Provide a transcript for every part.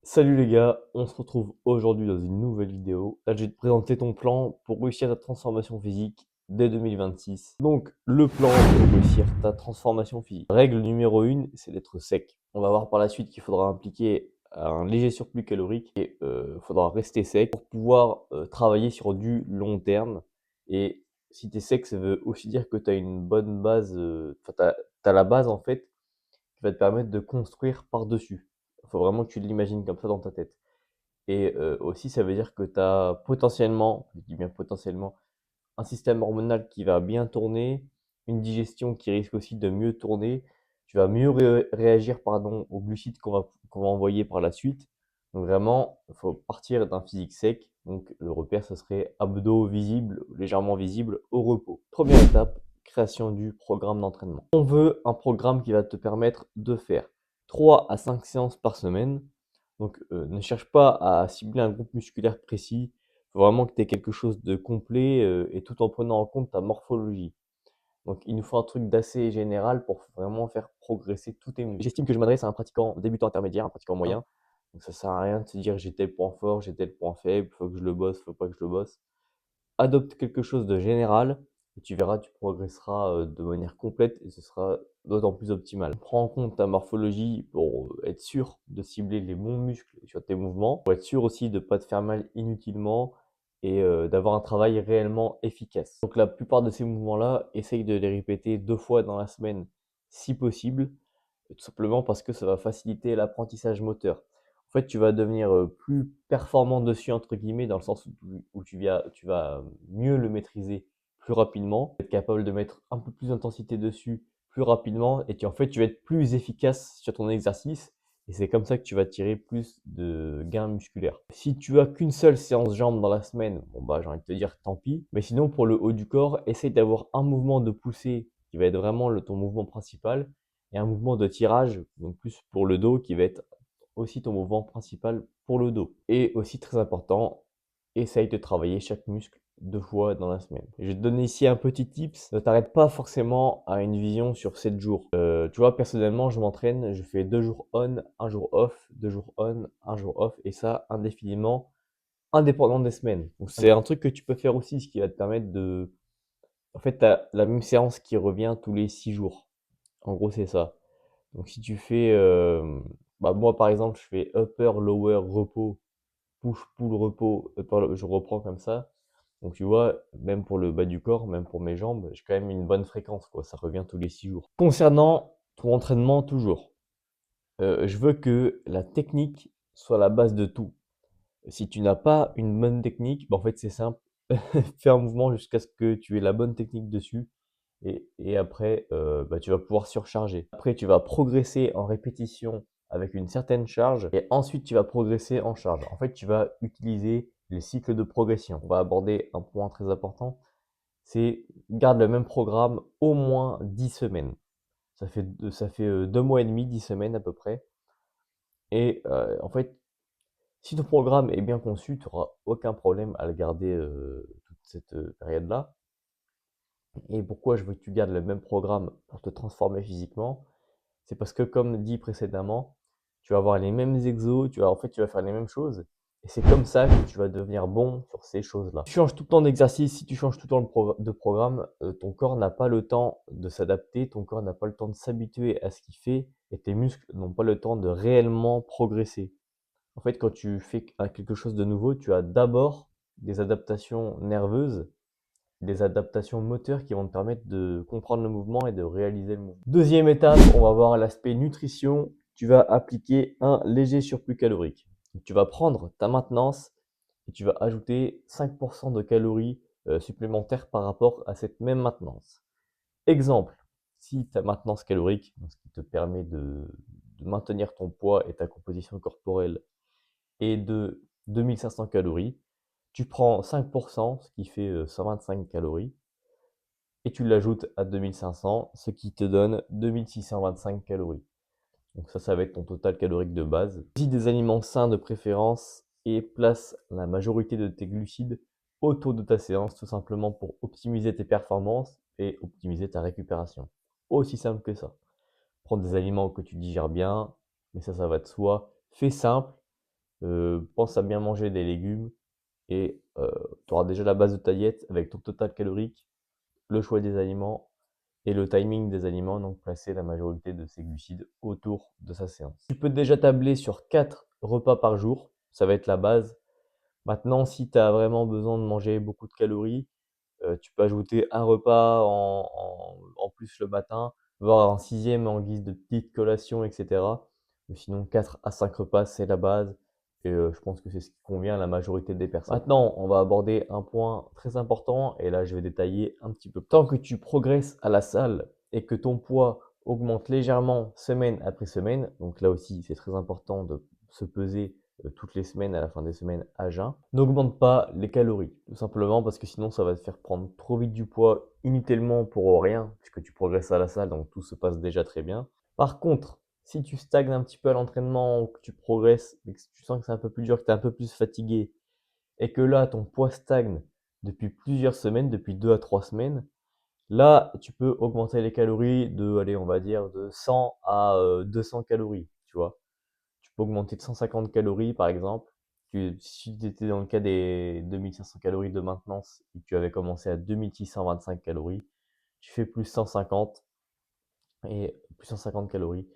Salut les gars, on se retrouve aujourd'hui dans une nouvelle vidéo. Là, je vais te présenter ton plan pour réussir ta transformation physique dès 2026. Donc, le plan pour réussir ta transformation physique. Règle numéro 1, c'est d'être sec. On va voir par la suite qu'il faudra impliquer un léger surplus calorique et il faudra rester sec pour pouvoir travailler sur du long terme. Et si tu es sec, ça veut aussi dire que tu as une bonne base, enfin, tu as la base en fait qui va te permettre de construire par-dessus. Il faut vraiment que tu l'imagines comme ça dans ta tête. Et aussi, ça veut dire que tu as potentiellement, je dis bien potentiellement, un système hormonal qui va bien tourner, une digestion qui risque aussi de mieux tourner. Tu vas mieux réagir pardon, aux glucides qu'on va envoyer par la suite. Donc vraiment, il faut partir d'un physique sec. Donc le repère, ce serait abdos visibles, légèrement visibles au repos. Première étape, création du programme d'entraînement. On veut un programme qui va te permettre de faire 3 à 5 séances par semaine. Donc ne cherche pas à cibler un groupe musculaire précis. Il faut vraiment que tu aies quelque chose de complet et tout en prenant en compte ta morphologie. Donc, il nous faut un truc d'assez général pour vraiment faire progresser tous tes muscles. J'estime que je m'adresse à un pratiquant débutant intermédiaire, un pratiquant moyen. Donc, ça sert à rien de se dire j'ai tel point fort, j'ai tel point faible, faut que je le bosse, faut pas que je le bosse. Adopte quelque chose de général et tu verras, tu progresseras de manière complète et ce sera d'autant plus optimal. Prends en compte ta morphologie pour être sûr de cibler les bons muscles sur tes mouvements, pour être sûr aussi de ne pas te faire mal inutilement et d'avoir un travail réellement efficace. Donc la plupart de ces mouvements-là, essaye de les répéter 2 fois dans la semaine si possible, tout simplement parce que ça va faciliter l'apprentissage moteur. En fait, tu vas devenir plus performant dessus, entre guillemets, dans le sens où tu vas mieux le maîtriser plus rapidement, être capable de mettre un peu plus d'intensité dessus plus rapidement et en fait, tu vas être plus efficace sur ton exercice et c'est comme ça que tu vas tirer plus de gains musculaires. Si tu as qu'une seule séance jambes dans la semaine, bon bah j'ai envie de te dire tant pis, mais sinon pour le haut du corps, essaye d'avoir un mouvement de poussée qui va être vraiment ton mouvement principal et un mouvement de tirage, donc plus pour le dos qui va être aussi ton mouvement principal pour le dos. Et aussi très important, essaye de travailler chaque muscle 2 fois dans la semaine. Je vais te donner ici un petit tips. Ne t'arrête pas forcément à une vision sur 7 jours. Tu vois, personnellement, je m'entraîne, je fais 2 jours on, un jour off, 2 jours on, un jour off, et ça indéfiniment, indépendant des semaines. Donc c'est un truc que tu peux faire aussi, ce qui va te permettre de... En fait, tu as la même séance qui revient tous les 6 jours. En gros, c'est ça. Donc si tu fais, bah moi par exemple, je fais upper, lower, repos, push, pull, repos, upper, je reprends comme ça. Donc tu vois, même pour le bas du corps, même pour mes jambes, j'ai quand même une bonne fréquence, quoi. Ça revient tous les 6 jours. Concernant ton entraînement, toujours, je veux que la technique soit la base de tout. Si tu n'as pas une bonne technique, bah en fait c'est simple, fais un mouvement jusqu'à ce que tu aies la bonne technique dessus et après, bah, tu vas pouvoir surcharger. Après, tu vas progresser en répétition avec une certaine charge et ensuite tu vas progresser en charge. En fait, tu vas utiliser les cycles de progression. On va aborder un point très important, c'est garde le même programme au moins 10 semaines. Ça fait 2 mois et demi, 10 semaines à peu près. Et en fait, si ton programme est bien conçu, tu n'auras aucun problème à le garder toute cette période-là. Et pourquoi je veux que tu gardes le même programme pour te transformer physiquement? C'est parce que, comme dit précédemment, tu vas avoir les mêmes exos, tu vas faire les mêmes choses. Et c'est comme ça que tu vas devenir bon sur ces choses-là. Si tu changes tout le temps d'exercice, si tu changes tout le temps de programme, ton corps n'a pas le temps de s'adapter, ton corps n'a pas le temps de s'habituer à ce qu'il fait, et tes muscles n'ont pas le temps de réellement progresser. En fait, quand tu fais quelque chose de nouveau, tu as d'abord des adaptations nerveuses, des adaptations moteurs qui vont te permettre de comprendre le mouvement et de réaliser le mouvement. Deuxième étape, on va voir l'aspect nutrition. Tu vas appliquer un léger surplus calorique. Donc, tu vas prendre ta maintenance et tu vas ajouter 5% de calories supplémentaires par rapport à cette même maintenance. Exemple, si ta maintenance calorique, ce qui te permet de maintenir ton poids et ta composition corporelle, est de 2500 calories, tu prends 5%, ce qui fait 125 calories, et tu l'ajoutes à 2500, ce qui te donne 2625 calories. Donc ça va être ton total calorique de base. Choisis des aliments sains de préférence et place la majorité de tes glucides autour de ta séance, tout simplement pour optimiser tes performances et optimiser ta récupération. Aussi simple que ça. Prends des aliments que tu digères bien, mais ça va de soi. Fais simple Pense à bien manger des légumes et tu auras déjà la base de ta diète avec ton total calorique, le choix des aliments et le timing des aliments, donc placer la majorité de ces glucides autour de sa séance. Tu peux déjà tabler sur 4 repas par jour, ça va être la base. Maintenant, si tu as vraiment besoin de manger beaucoup de calories, tu peux ajouter un repas en plus le matin, voire un sixième en guise de petite collation, etc. Mais sinon, 4 à 5 repas, c'est la base. Et je pense que c'est ce qui convient à la majorité des personnes. Maintenant, on va aborder un point très important, et là, je vais détailler un petit peu. Tant que tu progresses à la salle et que ton poids augmente légèrement semaine après semaine, donc là aussi, c'est très important de se peser toutes les semaines, à la fin des semaines à jeun, n'augmente pas les calories. Tout simplement parce que sinon ça va te faire prendre trop vite du poids inutilement pour rien, puisque tu progresses à la salle, donc tout se passe déjà très bien. Par contre, si tu stagnes un petit peu à l'entraînement, ou que tu progresses, mais que tu sens que c'est un peu plus dur, que tu es un peu plus fatigué, et que là ton poids stagne depuis plusieurs semaines, depuis 2 à 3 semaines, là tu peux augmenter les calories de, allez, on va dire de 100 à 200 calories, tu vois. Tu peux augmenter de 150 calories, par exemple. Si tu étais dans le cas des 2500 calories de maintenance et que tu avais commencé à 2625 calories, tu fais plus 150 et plus 150 calories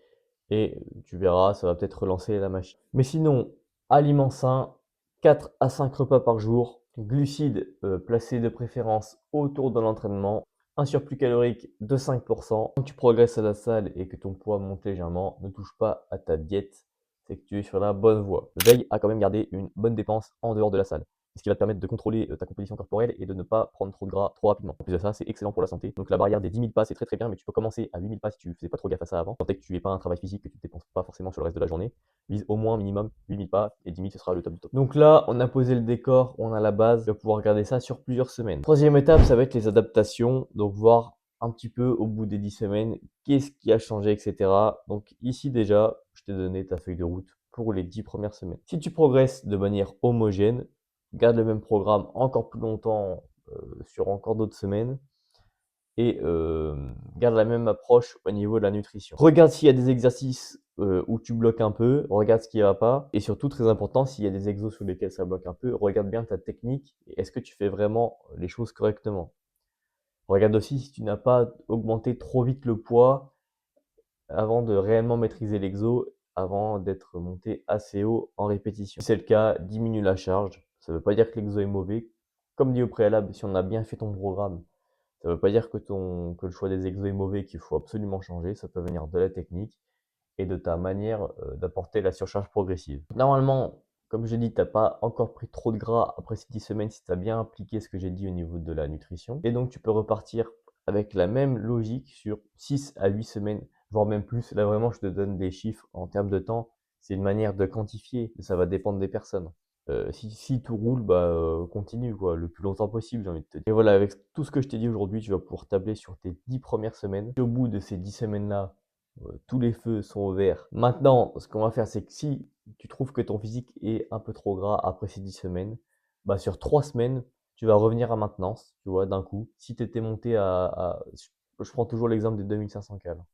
et tu verras, ça va peut-être relancer la machine. Mais sinon, aliments sains, 4 à 5 repas par jour, glucides placés de préférence autour de l'entraînement, un surplus calorique de 5%. Quand tu progresses à la salle et que ton poids monte légèrement, ne touche pas à ta diète, c'est que tu es sur la bonne voie. Veille à quand même garder une bonne dépense en dehors de la salle, ce qui va te permettre de contrôler ta composition corporelle et de ne pas prendre trop de gras trop rapidement. En plus de ça, c'est excellent pour la santé. Donc la barrière des 10 000 pas, c'est très très bien, mais tu peux commencer à 8 000 pas si tu faisais pas trop gaffe à ça avant. Tant que tu n'aies pas un travail physique, que tu ne dépenses pas forcément sur le reste de la journée, vise au moins minimum 8 000 pas, et 10 000 ce sera le top du top. Donc là, on a posé le décor, on a la base, tu vas pouvoir regarder ça sur plusieurs semaines. Troisième étape, ça va être les adaptations, donc voir un petit peu au bout des 10 semaines, qu'est-ce qui a changé, etc. Donc ici déjà, je t'ai donné ta feuille de route pour les 10 premières semaines. Si tu progresses de manière homogène, garde le même programme encore plus longtemps sur encore d'autres semaines et garde la même approche au niveau de la nutrition. Regarde s'il y a des exercices où tu bloques un peu, regarde ce qui ne va pas et surtout, très important, s'il y a des exos sur lesquels ça bloque un peu, regarde bien ta technique et est-ce que tu fais vraiment les choses correctement. Regarde aussi si tu n'as pas augmenté trop vite le poids avant de réellement maîtriser l'exo, avant d'être monté assez haut en répétition. Si c'est le cas, diminue la charge. Ça ne veut pas dire que l'exo est mauvais. Comme dit au préalable, si on a bien fait ton programme, ça ne veut pas dire que le choix des exos est mauvais, qu'il faut absolument changer. Ça peut venir de la technique et de ta manière d'apporter la surcharge progressive. Normalement, comme je dis, tu n'as pas encore pris trop de gras après ces 10 semaines si tu as bien appliqué ce que j'ai dit au niveau de la nutrition. Et donc, tu peux repartir avec la même logique sur 6 à 8 semaines, voire même plus. Là, vraiment, je te donne des chiffres en termes de temps. C'est une manière de quantifier, ça va dépendre des personnes. Si tout roule, continue quoi, le plus longtemps possible, j'ai envie de te dire. Et voilà, avec tout ce que je t'ai dit aujourd'hui, tu vas pouvoir tabler sur tes 10 premières semaines. Et au bout de ces 10 semaines-là, tous les feux sont au vert. Maintenant, ce qu'on va faire, c'est que si tu trouves que ton physique est un peu trop gras après ces 10 semaines, sur 3 semaines, tu vas revenir à maintenance, tu vois, d'un coup. Si tu étais monté je prends toujours l'exemple des 2500 calories.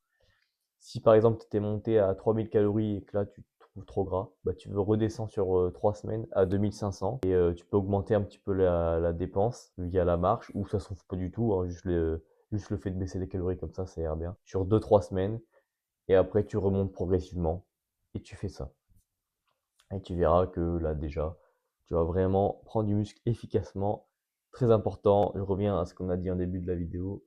Si par exemple tu étais monté à 3000 calories et que là tu te trouves trop gras, tu redescends sur 3 semaines à 2500 et tu peux augmenter un petit peu la dépense via la marche ou ça se trouve pas du tout, hein, juste le fait de baisser les calories comme ça ira bien. Sur 2-3 semaines et après tu remontes progressivement et tu fais ça. Et tu verras que là déjà, tu vas vraiment prendre du muscle efficacement. Très important, je reviens à ce qu'on a dit en début de la vidéo,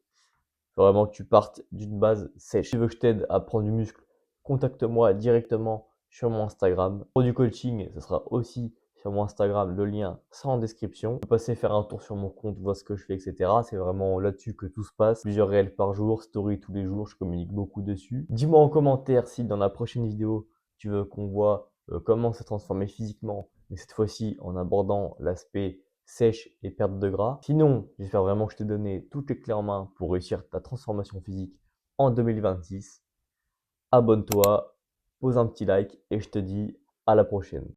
faut vraiment que tu partes d'une base sèche. Si tu veux que je t'aide à prendre du muscle, contacte-moi directement sur mon Instagram. Pour du coaching, ce sera aussi sur mon Instagram, le lien sera en description. Tu peux passer faire un tour sur mon compte, voir ce que je fais, etc. C'est vraiment là-dessus que tout se passe. Plusieurs réels par jour, story tous les jours, je communique beaucoup dessus. Dis-moi en commentaire si dans la prochaine vidéo, tu veux qu'on voit comment se transformer physiquement, mais cette fois-ci en abordant l'aspect sèche et perte de gras. Sinon, j'espère vraiment que je t'ai donné toutes les clés en main pour réussir ta transformation physique en 2026. Abonne-toi, pose un petit like et je te dis à la prochaine.